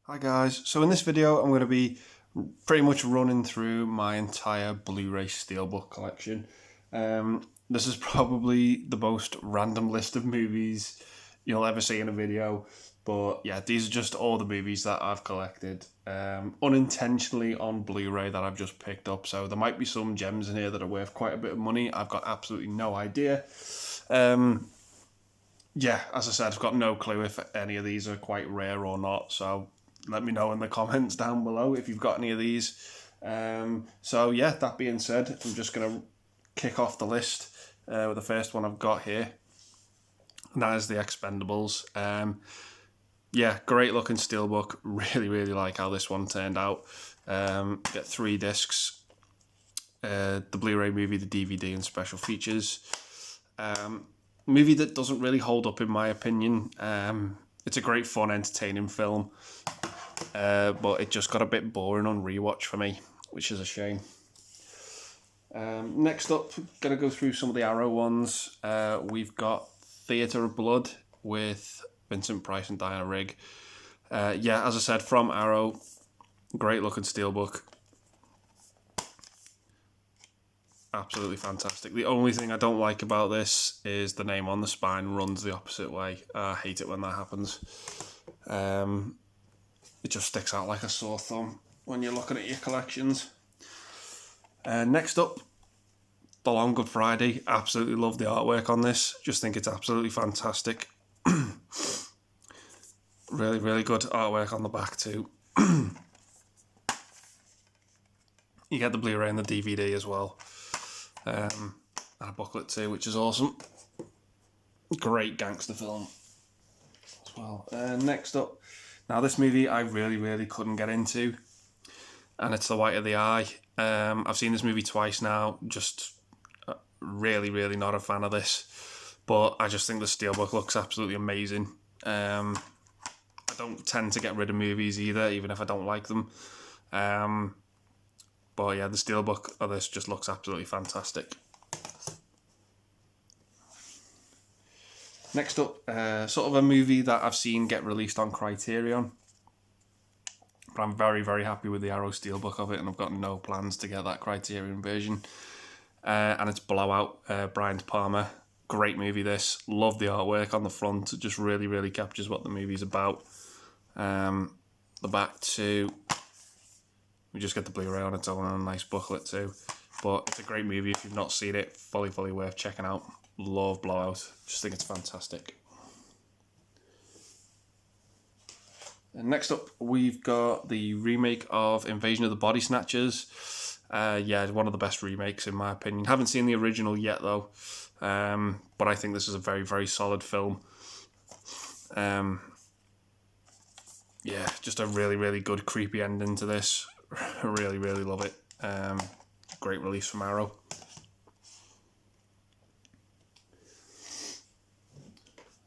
Hi guys, so in this video I'm going to be pretty much running through my entire Blu-ray Steelbook collection. This is probably the most random list of movies you'll ever see in a video, but yeah, these are just all the movies that I've collected unintentionally on Blu-ray that I've just picked up, so there might be some gems in here that are worth quite a bit of money. I've got absolutely no idea. Yeah, as I said, I've got no clue if any of these are quite rare or not, so let me know in the comments down below if you've got any of these. So yeah, that being said, I'm just going to kick off the list with the first one I've got here, and that is The Expendables. Yeah, great looking steelbook. Really like how this one turned out. Get 3 discs, the Blu-ray movie, the DVD, and special features. Movie that doesn't really hold up in my opinion. It's a great fun, entertaining film, but it just got a bit boring on rewatch for me, which is a shame. Next up, going to go through some of the Arrow ones. We've got Theatre of Blood with Vincent Price and Diana Rigg. Yeah, as I said, from Arrow, great looking steelbook. Absolutely fantastic. The only thing I don't like about this is the name on the spine runs the opposite way. I hate it when that happens. It just sticks out like a sore thumb when you're looking at your collections. Next up, The Long Good Friday. Absolutely love the artwork on this. Just think it's absolutely fantastic. Really good artwork on the back too. You get the Blu-ray and the DVD as well. And a booklet too, which is awesome. Great gangster film as well. Next up, now this movie I really couldn't get into, and it's The White of the Eye. I've seen this movie twice now, just really not a fan of this, but I just think the steelbook looks absolutely amazing. I don't tend to get rid of movies either, even if I don't like them. But yeah, the steelbook of this just looks absolutely fantastic. Next up, sort of a movie that I've seen get released on Criterion, but I'm very happy with the Arrow steelbook of it, and I've got no plans to get that Criterion version. And it's Blowout, Brian De Palma. Great movie this. Love the artwork on the front. It just really captures what the movie's about. The back too. We just get the Blu-ray on its own and a nice booklet too. But it's a great movie. If you've not seen it, fully worth checking out. Love Blowout. Just think it's fantastic. And next up, we've got the remake of Invasion of the Body Snatchers. Yeah, one of the best remakes in my opinion. Haven't seen the original yet though. But I think this is a very solid film. Yeah, just a really good creepy ending to this. Really love it. Great release from Arrow.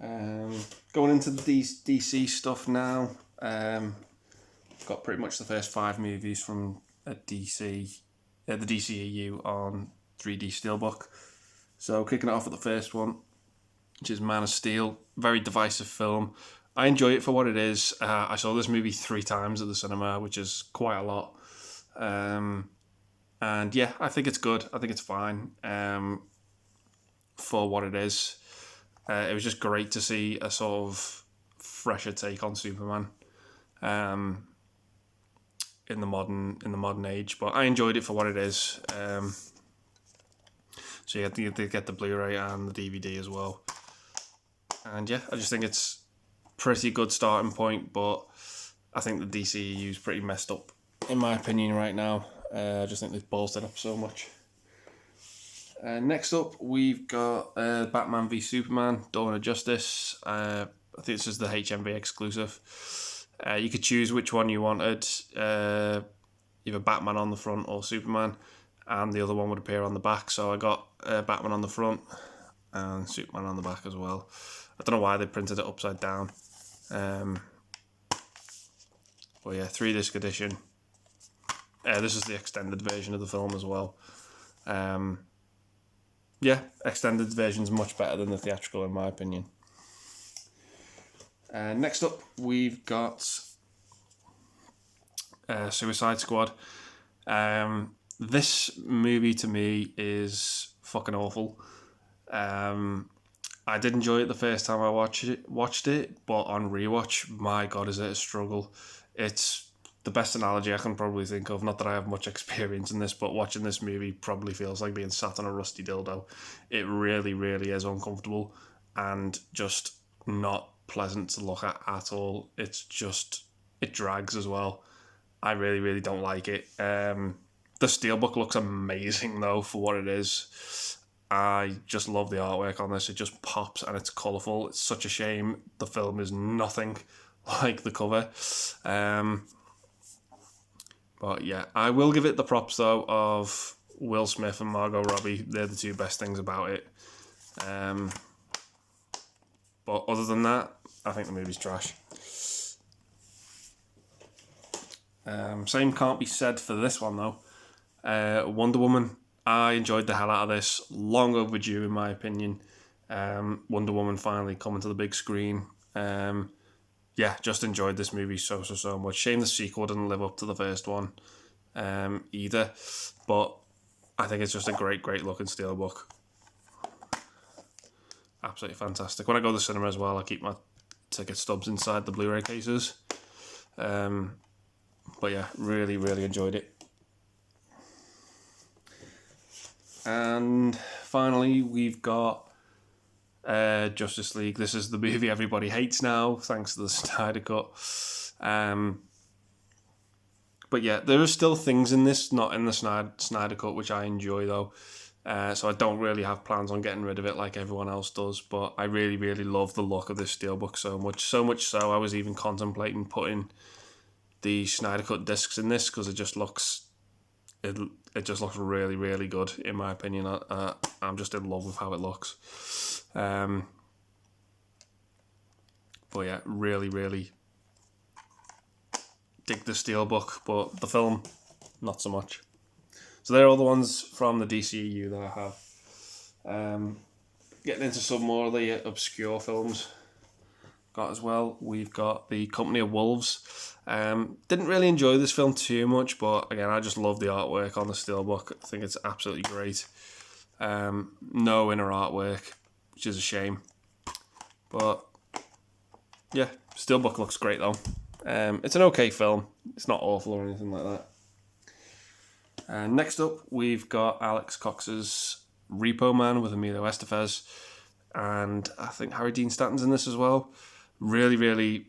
Going into the DC stuff now. Got pretty much the first 5 movies from the DCEU on 3D Steelbook. So kicking it off with the first one, which is Man of Steel. Very divisive film. I enjoy it for what it is. I saw this movie 3 times at the cinema, which is quite a lot. And yeah, I think it's good. I think it's fine for what it is. It was just great to see a sort of fresher take on Superman in the modern age. But I enjoyed it for what it is. So you get the Blu-ray and the DVD as well. And yeah, I just think it's pretty good starting point, but I think the DCEU is pretty messed up in my opinion right now. I just think they've ballsed it up so much. Next up, we've got Batman v Superman, Dawn of Justice. I think this is the HMV exclusive. You could choose which one you wanted, either Batman on the front or Superman, and the other one would appear on the back. So I got Batman on the front and Superman on the back as well. I don't know why they printed it upside down. But yeah, 3-disc edition. This is the extended version of the film as well. Yeah, extended version's much better than the theatrical in my opinion. Next up, we've got Suicide Squad. This movie to me is fucking awful. I did enjoy it the first time I watched it, but on rewatch, my god, is it a struggle. It's the best analogy I can probably think of. Not that I have much experience in this, but watching this movie probably feels like being sat on a rusty dildo. It really, really is uncomfortable and just not pleasant to look at all. It's just, it drags as well. I really, really don't like it. The Steelbook looks amazing though for what it is. I just love the artwork on this. It just pops and it's colourful. It's such a shame the film is nothing like the cover. But yeah, I will give it the props though of Will Smith and Margot Robbie. They're the two best things about it. But other than that, I think the movie's trash. Same can't be said for this one though. Wonder Woman. I enjoyed the hell out of this. Long overdue in my opinion. Wonder Woman finally coming to the big screen. Yeah, just enjoyed this movie so much. Shame the sequel didn't live up to the first one either. But I think it's just a great looking Steelbook. Absolutely fantastic. When I go to the cinema as well, I keep my ticket stubs inside the Blu-ray cases. But yeah, really enjoyed it. And finally, we've got Justice League. This is the movie everybody hates now, thanks to the Snyder Cut. But yeah, there are still things in this, not in the Snyder Cut, which I enjoy though. So I don't really have plans on getting rid of it like everyone else does. But I really love the look of this Steelbook so much. So much so, I was even contemplating putting the Snyder Cut discs in this because it just looks really good in my opinion. I'm just in love with how it looks. But yeah, really dig the Steelbook, but the film not so much. So they're all the ones from the DCEU that I have. Getting into some more of the obscure films got as well. We've got The Company of Wolves. Didn't really enjoy this film too much, but again, I just love the artwork on the Steelbook. I think it's absolutely great. No inner artwork, which is a shame. But yeah, Steelbook looks great though. It's an okay film. It's not awful or anything like that. Next up, we've got Alex Cox's Repo Man with Emilio Estevez, and I think Harry Dean Stanton's in this as well. Really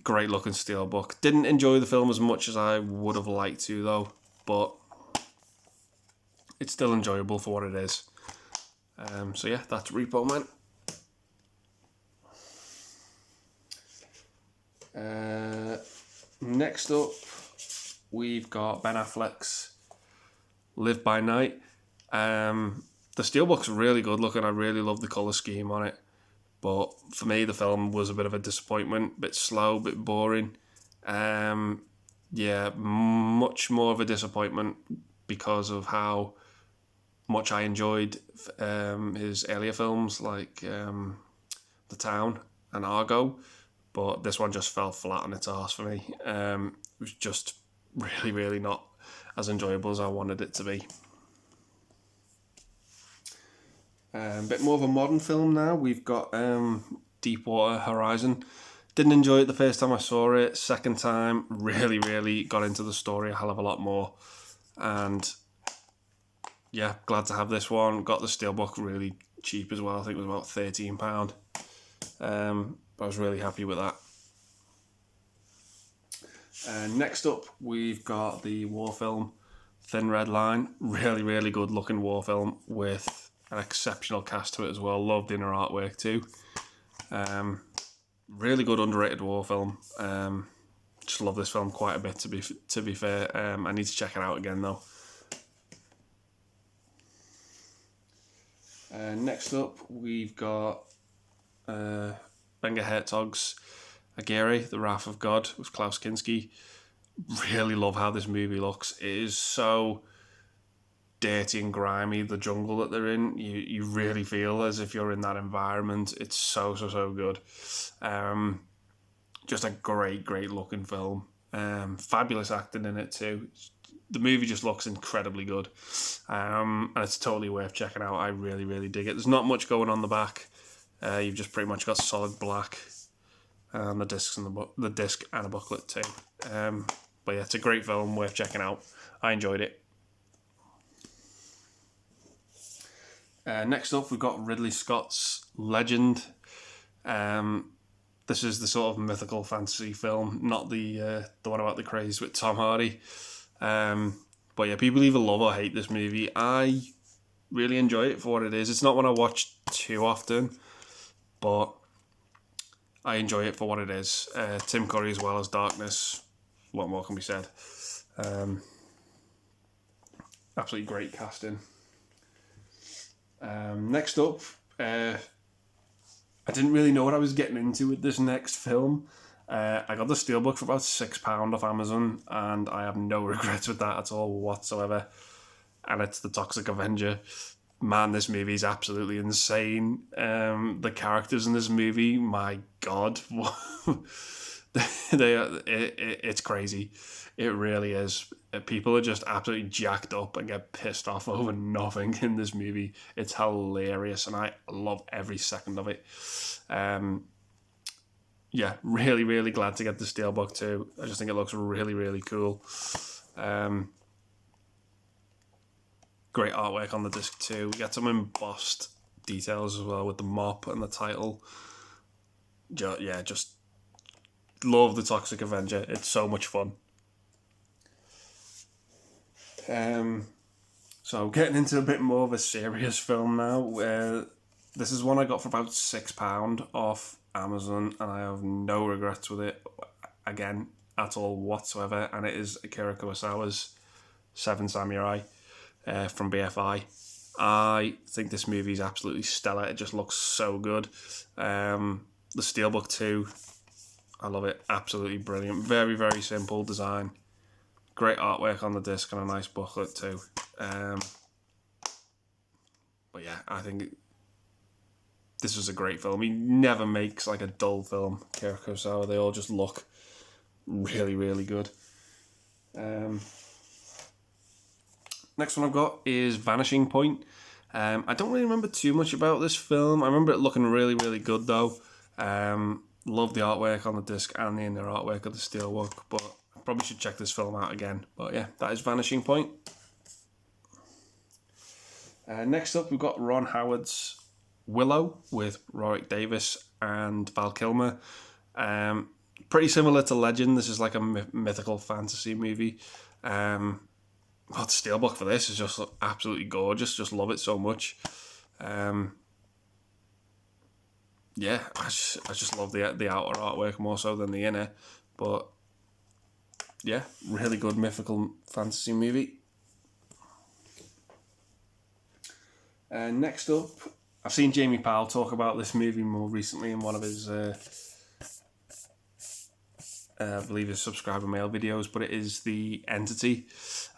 great looking Steelbook. Didn't enjoy the film as much as I would have liked to though, but it's still enjoyable for what it is. So yeah, that's Repo Man. Next up, we've got Ben Affleck's Live by Night. The Steelbook's really good looking. I really love the colour scheme on it. But for me, the film was a bit of a disappointment. A bit slow, a bit boring. Yeah, much more of a disappointment because of how much I enjoyed his earlier films like The Town and Argo. But this one just fell flat on its arse for me. It was just really not as enjoyable as I wanted it to be. A bit more of a modern film now. We've got Deepwater Horizon. Didn't enjoy it the first time I saw it. Second time, really got into the story a hell of a lot more. And yeah, glad to have this one. Got the Steelbook really cheap as well. I think it was about £13. I was really happy with that. Next up, we've got the war film Thin Red Line. Really good looking war film with an exceptional cast to it as well. Loved the inner artwork too. Really good underrated war film. Just love this film quite a bit to be fair. I need to check it out again though. Next up, we've got Benga Herzog's Aguirre, The Wrath of God with Klaus Kinski. Really love how this movie looks. It is so dirty and grimy, the jungle that they're in. You really feel as if you're in that environment. It's so good. Just a great looking film. Fabulous acting in it too. The movie just looks incredibly good, and it's totally worth checking out. I really, really dig it. There's not much going on the back. You've just pretty much got solid black, and the discs and the disc and a booklet too. But yeah, it's a great film, worth checking out. I enjoyed it. Next up, we've got Ridley Scott's Legend. This is the sort of mythical fantasy film, not the one about the craze with Tom Hardy. But yeah, people either love or hate this movie. I really enjoy it for what it is. It's not one I watch too often, but I enjoy it for what it is. Tim Curry as well as Darkness. What more can be said? Absolutely great casting. Next up, I didn't really know what I was getting into with this next film. I got the Steelbook for about £6 off Amazon, and I have no regrets with that at all whatsoever. And it's the Toxic Avenger. Man, this movie is absolutely insane. The characters in this movie, my God, it's crazy. It really is. People are just absolutely jacked up and get pissed off over nothing in this movie. It's hilarious, and I love every second of it. Yeah, really, really glad to get the Steelbook too. I just think it looks really, really cool. Great artwork on the disc too. We get some embossed details as well with the mop and the title. Just love the Toxic Avenger. It's so much fun. So getting into a bit more of a serious film now. This is one I got for about £6 off Amazon, and I have no regrets with it again at all whatsoever. And it is Akira Kurosawa's Seven Samurai from BFI. I think this movie is absolutely stellar. It just looks so good. The Steelbook too, I love it. Absolutely brilliant. Very, very simple design. Great artwork on the disc and a nice booklet too. But yeah, I think this was a great film. He never makes like a dull film, Akira Kurosawa. They all just look really, really good. Next one I've got is Vanishing Point. I don't really remember too much about this film. I remember it looking really, really good though. Love the artwork on the disc and the inner artwork of the Steelbook, but I probably should check this film out again. But yeah, that is Vanishing Point. Next up, we've got Ron Howard's Willow with Warwick Davis and Val Kilmer. Pretty similar to Legend. This is like a mythical fantasy movie. The Steelbook for this is just absolutely gorgeous. Just love it so much. Yeah, I just love the outer artwork more so than the inner. But yeah, really good mythical fantasy movie. Next up, I've seen Jamie Powell talk about this movie more recently in one of his, I believe his subscriber mail videos, but it is The Entity.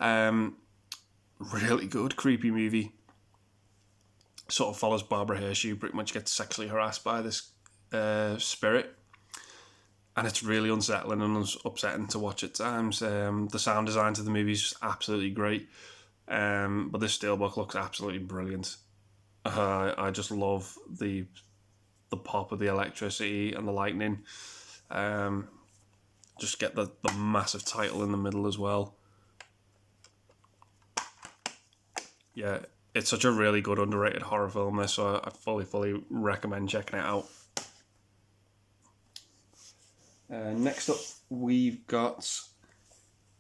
Really good, creepy movie. Sort of follows Barbara Hershey, who pretty much gets sexually harassed by this spirit. And it's really unsettling and upsetting to watch at times. The sound design to the movie is just absolutely great. But this Steelbook looks absolutely brilliant. I just love the pop of the electricity and the lightning. Just get the massive title in the middle as well. Yeah, it's such a really good underrated horror film this, so I fully recommend checking it out. Next up, we've got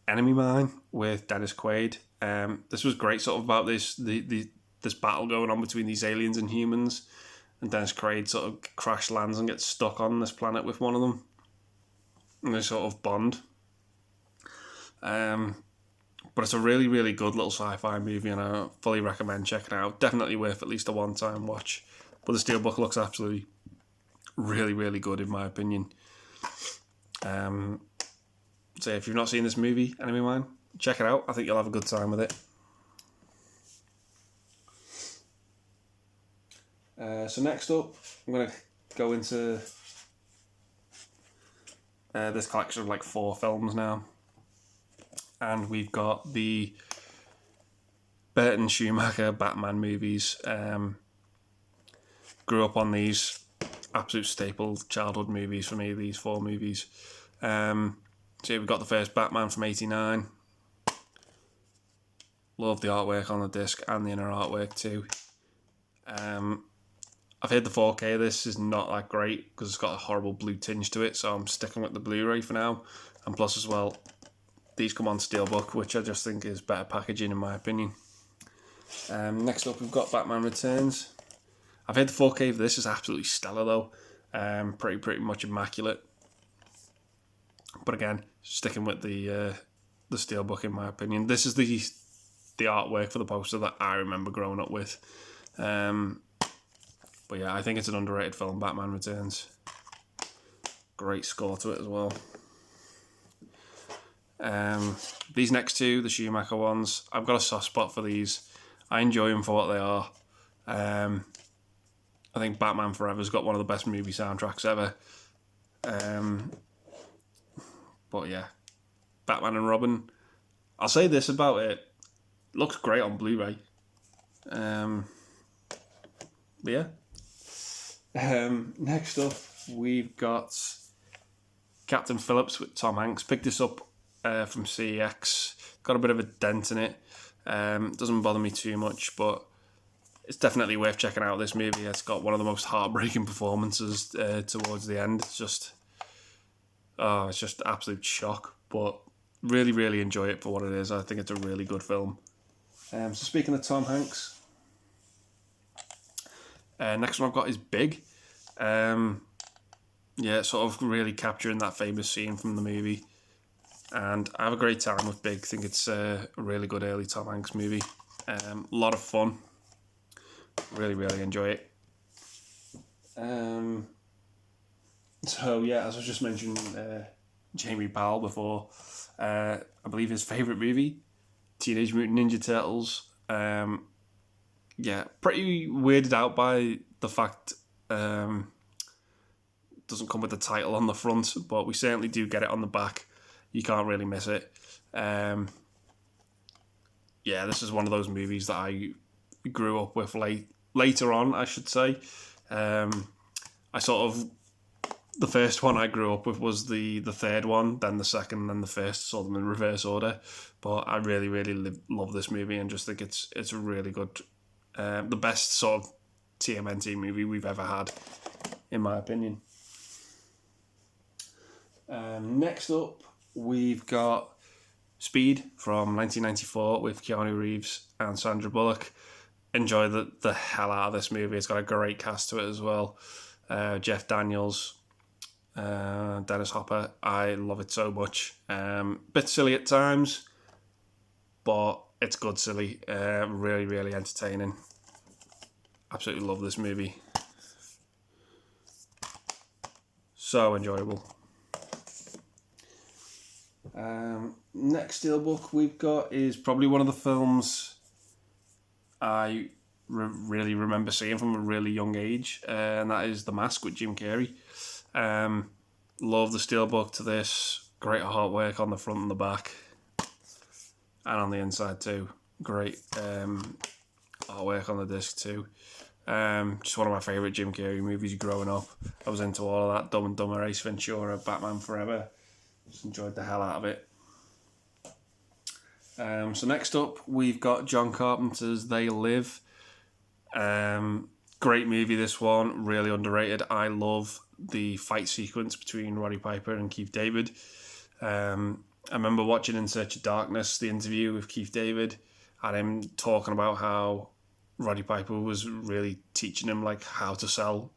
Enemy Mine with Dennis Quaid. This was great, sort of about this battle going on between these aliens and humans, and Dennis Quaid sort of crash lands and gets stuck on this planet with one of them, and they sort of bond. But it's a really, really good little sci-fi movie, and I fully recommend checking it out. Definitely worth at least a one-time watch. But the Steelbook looks absolutely really, really good in my opinion. So if you've not seen this movie, Enemy Mine, check it out. I think you'll have a good time with it. So next up, I'm going to go into this collection of like 4 films now. And we've got the Burton Schumacher Batman movies. Grew up on these, absolute staple childhood movies for me, these 4 movies. So yeah, we've got the first Batman from '89. Love the artwork on the disc and the inner artwork too. I've heard the 4K of this is not that great because it's got a horrible blue tinge to it, so I'm sticking with the Blu-ray for now. And plus as well, these come on Steelbook, which I just think is better packaging in my opinion. Next up we've got Batman Returns. I've heard the 4K of this is absolutely stellar though. Pretty much immaculate. But again, sticking with the Steelbook in my opinion. This is the artwork for the poster that I remember growing up with. But yeah, I think it's an underrated film, Batman Returns. Great score to it as well. These next 2, the Schumacher ones, I've got a soft spot for these. I enjoy them for what they are. I think Batman Forever's got one of the best movie soundtracks ever. But yeah, Batman and Robin. I'll say this about it. Looks great on Blu-ray. But yeah. Next up, we've got Captain Phillips with Tom Hanks. Picked this up from CEX. Got a bit of a dent in it. Doesn't bother me too much, but it's definitely worth checking out this movie. It's got one of the most heartbreaking performances towards the end. It's just absolute shock. But really, really enjoy it for what it is. I think it's a really good film. So speaking of Tom Hanks, next one I've got is Big. Yeah, sort of really capturing that famous scene from the movie. And I have a great time with Big. I think it's a really good early Tom Hanks movie. A lot of fun. Really, really enjoy it. So yeah, as I was just mentioning, Jamie Powell before, I believe his favourite movie, Teenage Mutant Ninja Turtles. Yeah, pretty weirded out by the fact doesn't come with the title on the front, but we certainly do get it on the back. You can't really miss it. Yeah, this is one of those movies that I grew up with later on, I should say. The first one I grew up with was the third one, then the second, then the first, saw them in reverse order. But I really, really love this movie and just think it's a really good, the best sort of TMNT movie we've ever had, in my opinion. Next up, we've got Speed from 1994 with Keanu Reeves and Sandra Bullock. Enjoy the hell out of this movie. It's got a great cast to it as well. Jeff Daniels, Dennis Hopper. I love it so much. Bit silly at times, but it's good silly. Really, really entertaining. Absolutely love this movie. So enjoyable. Next Steelbook we've got is probably one of the films I really remember seeing from a really young age, and that is The Mask with Jim Carrey. Love the Steelbook to this. Great artwork on the front and the back, and on the inside too. Great artwork on the disc too. Just one of my favourite Jim Carrey movies growing up. I was into all of that. Dumb and Dumber, Ace Ventura, Batman Forever. Just enjoyed the hell out of it. So next up, we've got John Carpenter's They Live. Great movie, this one. Really underrated. I love the fight sequence between Roddy Piper and Keith David. I remember watching In Search of Darkness, the interview with Keith David, and him talking about how Roddy Piper was really teaching him like how to sell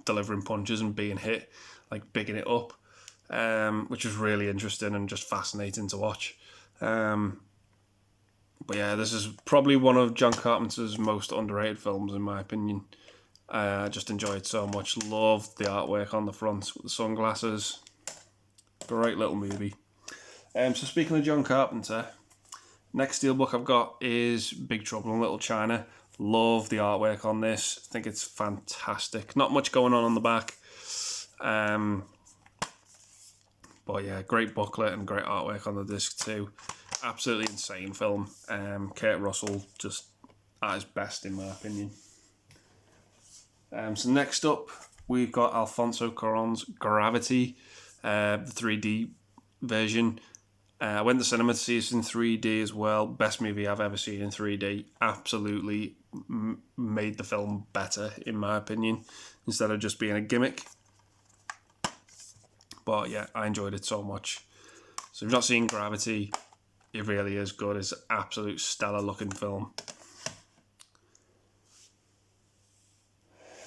delivering punches and being hit, like bigging it up. Which was really interesting and just fascinating to watch. But yeah, this is probably one of John Carpenter's most underrated films, in my opinion. I just enjoy it so much. Love the artwork on the front with the sunglasses. Great little movie. So speaking of John Carpenter, next Steelbook I've got is Big Trouble in Little China. Love the artwork on this. I think it's fantastic. Not much going on the back. But yeah, great booklet and great artwork on the disc too. Absolutely insane film. Kurt Russell just at his best in my opinion. So next up, we've got Alfonso Cuarón's Gravity, the 3D version. I went to cinema to see it in 3D as well. Best movie I've ever seen in 3D. Absolutely made the film better, in my opinion, instead of just being a gimmick. But yeah, I enjoyed it so much. So if you've not seen Gravity, it really is good. It's an absolute stellar looking film.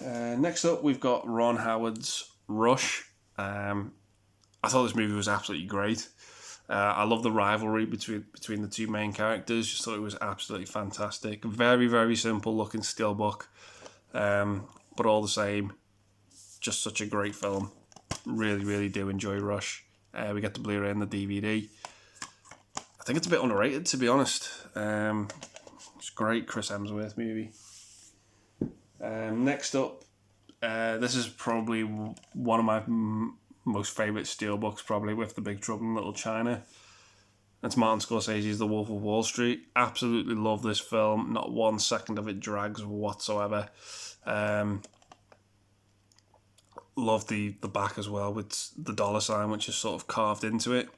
Next up, we've got Ron Howard's Rush. I thought this movie was absolutely great. I love the rivalry between the two main characters. Just thought it was absolutely fantastic. Very, very simple looking steelbook, but all the same, just such a great film. Really, really do enjoy Rush. We get the Blu-ray and the DVD. I think it's a bit underrated, to be honest. It's a great Chris Hemsworth movie. Next up, this is probably one of my most favourite steelbooks, probably, with The Big Trouble in Little China. It's Martin Scorsese's The Wolf of Wall Street. Absolutely love this film. Not 1 second of it drags whatsoever. Love the back as well, with the dollar sign which is sort of carved into it.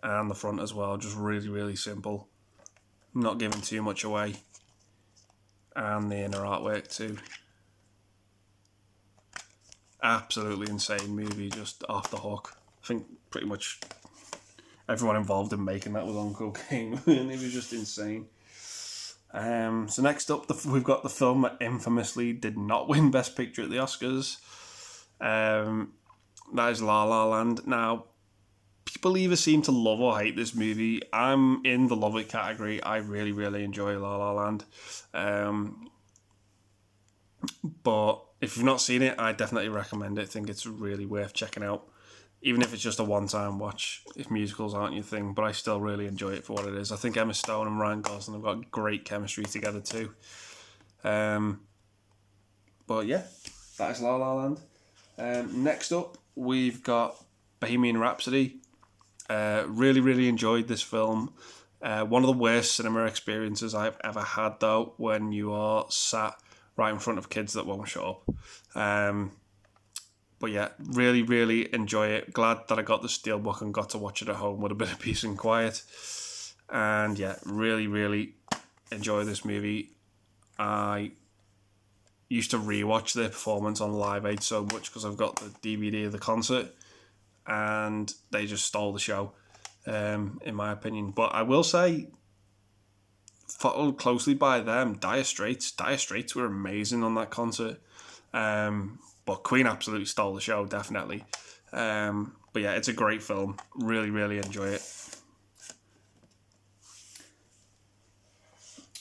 And the front as well, just really, really simple. Not giving too much away. And the inner artwork too. Absolutely insane movie, just off the hook. I think pretty much everyone involved in making that was on cocaine, and it was just insane. So next up, we've got the film that infamously did not win Best Picture at the Oscars. That is La La Land. Now, people either seem to love or hate this movie. I'm in the love it category. I really, really enjoy La La Land. But if you've not seen it, I definitely recommend it. I think it's really worth checking out. Even if it's just a one-time watch, if musicals aren't your thing. But I still really enjoy it for what it is. I think Emma Stone and Ryan Gosling have got great chemistry together too. But yeah, that is La La Land. Next up, we've got Bohemian Rhapsody. Really, really enjoyed this film. One of the worst cinema experiences I've ever had, though, when you are sat right in front of kids that won't shut up. But yeah, really, really enjoy it. Glad that I got the Steelbook and got to watch it at home with a bit of peace and quiet. And yeah, really, really enjoy this movie. I used to rewatch their performance on Live Aid so much because I've got the DVD of the concert, and they just stole the show, in my opinion. But I will say, followed closely by them, Dire Straits. Dire Straits were amazing on that concert. But Queen absolutely stole the show, definitely. But yeah, it's a great film. Really, really enjoy it.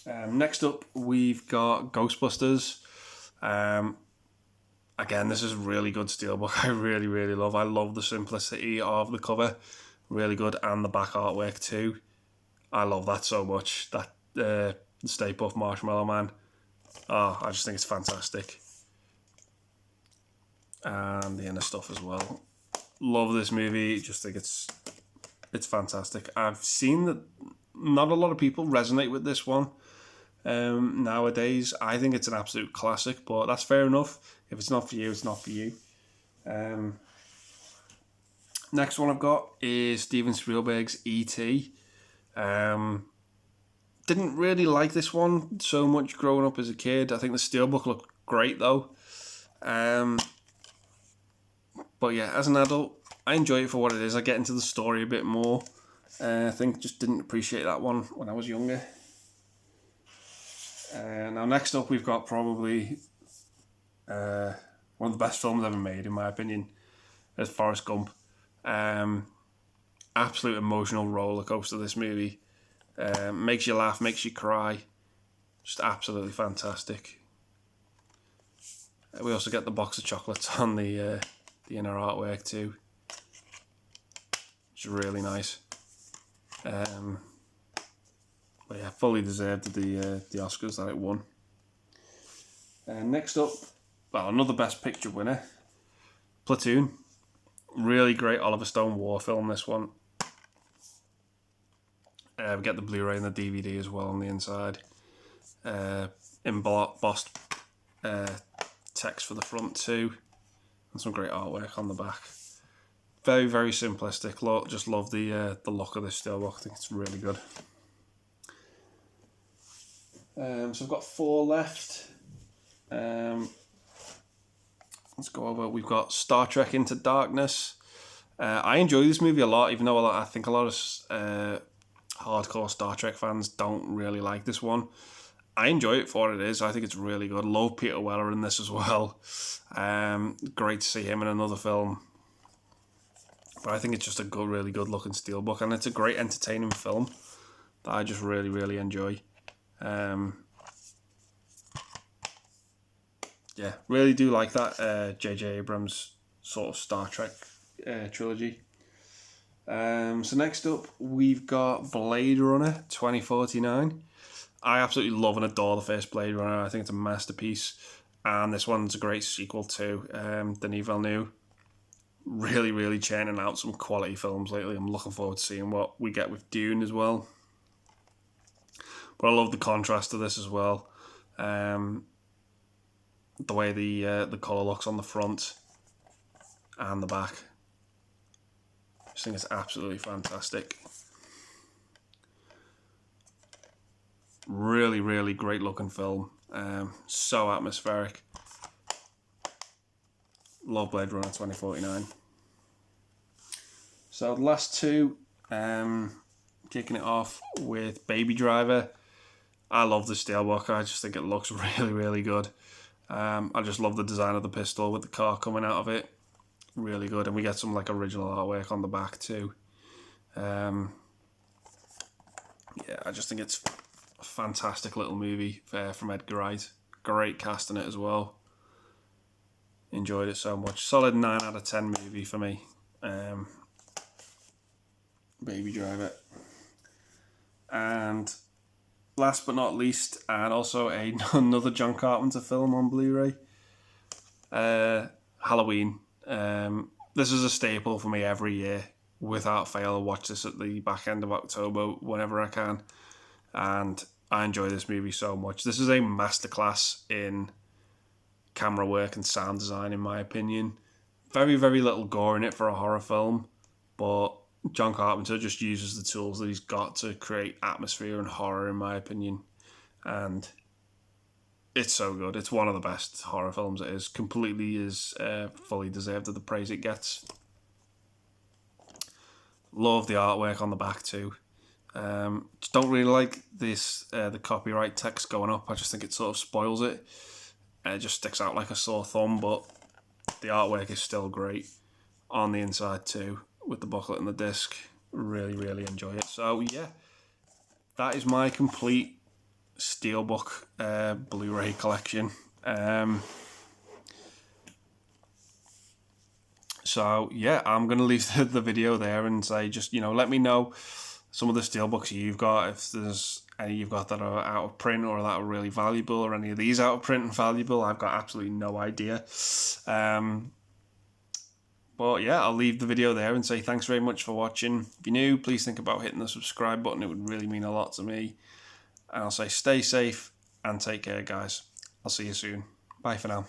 Next up, we've got Ghostbusters. Again, this is really good steelbook. I really, really love. I love the simplicity of the cover. Really good. And the back artwork too. I love that so much. That Stay Puft Marshmallow Man. Oh, I just think it's fantastic. And the inner stuff as well. Love this movie. Just think it's fantastic. I've seen that not a lot of people resonate with this one nowadays. I think it's an absolute classic, but that's fair enough. If it's not for you, it's not for you. Next one I've got is Steven Spielberg's E.T. Didn't really like this one so much growing up as a kid. I think the steelbook looked great though. But yeah, as an adult, I enjoy it for what it is. I get into the story a bit more. I think just didn't appreciate that one when I was younger. Now next up we've got probably one of the best films ever made, in my opinion, is Forrest Gump. Absolute emotional roller coaster, this movie. Makes you laugh, makes you cry. Just absolutely fantastic. We also get the box of chocolates on the inner artwork too. It's really nice. But yeah, fully deserved the Oscars that it won. Next up, well, another Best Picture winner, Platoon. Really great Oliver Stone war film, this one. We get the Blu-ray and the DVD as well on the inside. Embossed text for the front too. And some great artwork on the back. Very, very simplistic. Just love the look of this Steelbook. I think it's really good. So I've got 4 left. Let's go over. We've got Star Trek Into Darkness. I enjoy this movie a lot, even though I think a lot of hardcore Star Trek fans don't really like this one. I enjoy it for what it is. I think it's really good. Love Peter Weller in this as well. Great to see him in another film. But I think it's just a good, really good looking Steelbook, and it's a great entertaining film that I just really, really enjoy. Yeah, really do like that J.J. Abrams sort of Star Trek trilogy. So next up, we've got Blade Runner 2049. I absolutely love and adore the first Blade Runner. I think it's a masterpiece. And this one's a great sequel too. Denis Villeneuve really, really churning out some quality films lately. I'm looking forward to seeing what we get with Dune as well. But I love the contrast to this as well. The way the colour looks on the front and the back. I just think it's absolutely fantastic. Really, really great looking film. So atmospheric. Love Blade Runner 2049. So the last two, kicking it off with Baby Driver. I love the Steelbook. I just think it looks really, really good. I just love the design of the pistol with the car coming out of it. Really good. And we get some like original artwork on the back too. Yeah, I just think it's a fantastic little movie from Edgar Wright. Great cast in it as well. Enjoyed it so much. Solid 9 out of 10 movie for me. Baby Driver. And last but not least, and also another John Carpenter film on Blu-ray, Halloween. This is a staple for me every year. Without fail, I watch this at the back end of October whenever I can. And I enjoy this movie so much. This is a masterclass in camera work and sound design, in my opinion. Very, very little gore in it for a horror film, but John Carpenter just uses the tools that he's got to create atmosphere and horror, in my opinion. And it's so good. It's one of the best horror films it is. Completely is fully deserved of the praise it gets. Love the artwork on the back too. Just don't really like this the copyright text going up. I just think it sort of spoils it. It just sticks out like a sore thumb, but the artwork is still great on the inside too, with the booklet and the disc. Really, really enjoy it. So yeah, that is my complete Steelbook Blu-ray collection. So yeah, I'm going to leave the video there and say, just, let me know some of the Steelbooks you've got, if there's any you've got that are out of print or that are really valuable, or any of these out of print and valuable. I've got absolutely no idea. But yeah, I'll leave the video there and say thanks very much for watching. If you're new, please think about hitting the subscribe button. It would really mean a lot to me. And I'll say stay safe and take care, guys. I'll see you soon. Bye for now.